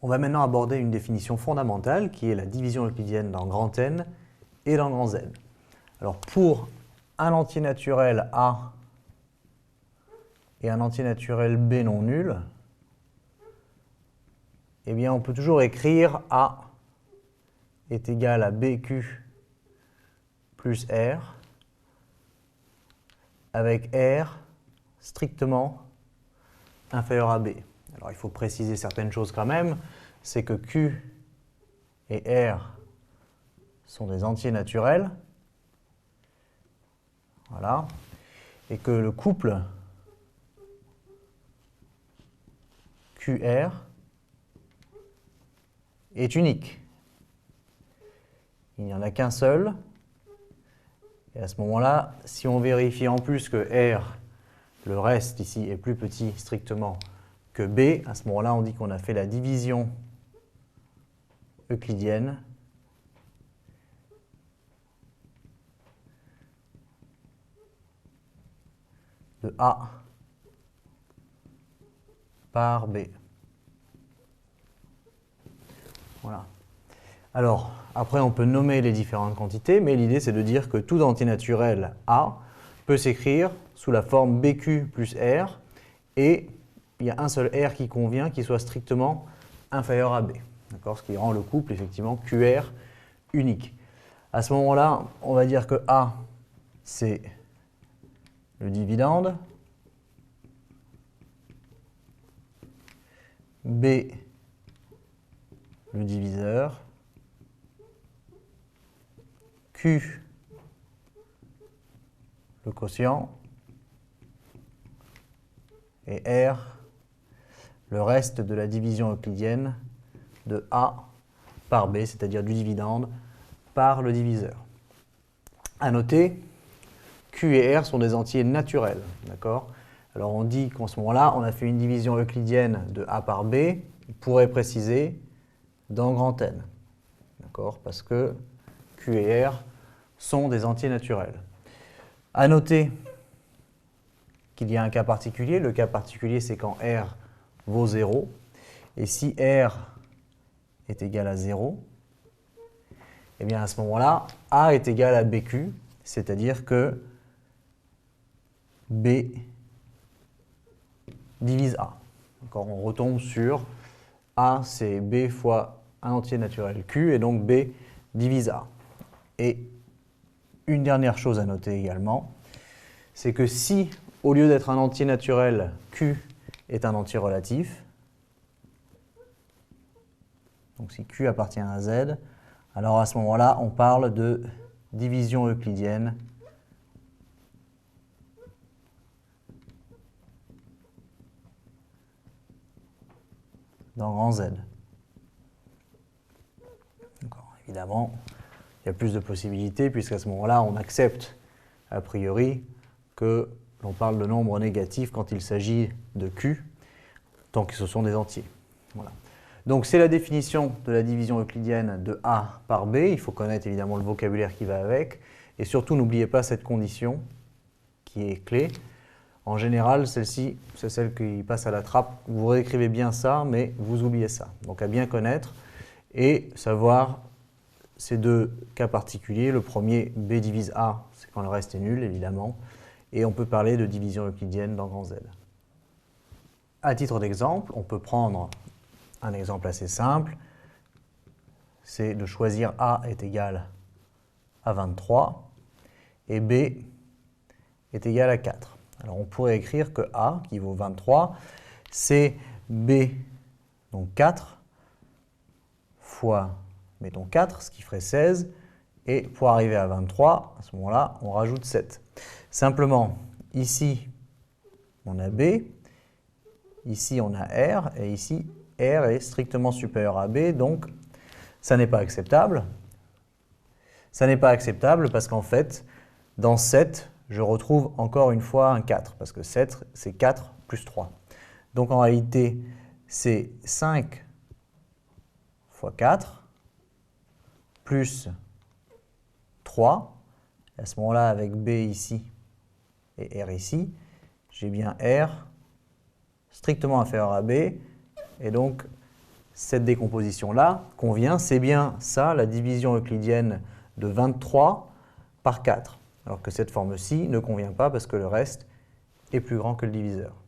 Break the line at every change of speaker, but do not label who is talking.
On va maintenant aborder une définition fondamentale qui est la division euclidienne dans grand N et dans grand Z. Alors pour un entier naturel A et un entier naturel B non nul, eh bien on peut toujours écrire A est égal à BQ plus R avec R strictement inférieur à B. Alors il faut préciser certaines choses quand même, c'est que Q et R sont des entiers naturels, voilà, et que le couple QR est unique. Il n'y en a qu'un seul, et à ce moment-là, si on vérifie en plus que R, le reste ici, est plus petit strictement que B, à ce moment-là, on dit qu'on a fait la division euclidienne de A par B. Voilà. Alors, après, on peut nommer les différentes quantités, mais l'idée, c'est de dire que tout entier naturel A peut s'écrire sous la forme BQ plus R, et il y a un seul R qui convient, qui soit strictement inférieur à B. Ce qui rend le couple, effectivement, QR unique. À ce moment-là, on va dire que A, c'est le dividende, B, le diviseur, Q, le quotient, et R, le reste de la division euclidienne de A par B, c'est-à-dire du dividende par le diviseur. À noter, Q et R sont des entiers naturels, d'accord? Alors on dit qu'en ce moment-là, on a fait une division euclidienne de A par B, on pourrait préciser dans grand N, d'accord? Parce que Q et R sont des entiers naturels. À noter qu'il y a un cas particulier. Le cas particulier, c'est quand R vaut 0. Et si R est égal à 0, eh bien à ce moment-là, A est égal à BQ, c'est-à-dire que B divise A. On retombe sur A, c'est B fois un entier naturel Q, et donc B divise A. Et une dernière chose à noter également, c'est que si, au lieu d'être un entier naturel, Q est un entier relatif, donc si Q appartient à Z, alors à ce moment-là, on parle de division euclidienne dans grand Z. Évidemment, il y a plus de possibilités, puisqu'à ce moment-là, on accepte a priori que l'on parle de nombres négatifs quand il s'agit de Q, tant que ce sont des entiers. Voilà. Donc c'est la définition de la division euclidienne de A par B. Il faut connaître évidemment le vocabulaire qui va avec. Et surtout, n'oubliez pas cette condition qui est clé. En général, celle-ci, c'est celle qui passe à la trappe. Vous réécrivez bien ça, mais vous oubliez ça. Donc à bien connaître et savoir ces deux cas particuliers. Le premier, B divise A, c'est quand le reste est nul, évidemment. Et on peut parler de division euclidienne dans grand Z. À titre d'exemple, on peut prendre un exemple assez simple. C'est de choisir A est égal à 23 et B est égal à 4. Alors on pourrait écrire que A, qui vaut 23, c'est B, donc 4, fois, mettons 4, ce qui ferait 16, et pour arriver à 23, à ce moment-là, on rajoute 7. Simplement, ici, on a B, ici, on a R, et ici, R est strictement supérieur à B, donc ça n'est pas acceptable. Ça n'est pas acceptable parce qu'en fait, dans 7, je retrouve encore une fois un 4, parce que 7, c'est 4 plus 3. Donc en réalité, c'est 5 fois 4, plus 3. À ce moment-là, avec B ici et R ici, j'ai bien R strictement inférieur à B, et donc cette décomposition-là convient, c'est bien ça, la division euclidienne de 23 par 4. Alors que cette forme-ci ne convient pas parce que le reste est plus grand que le diviseur.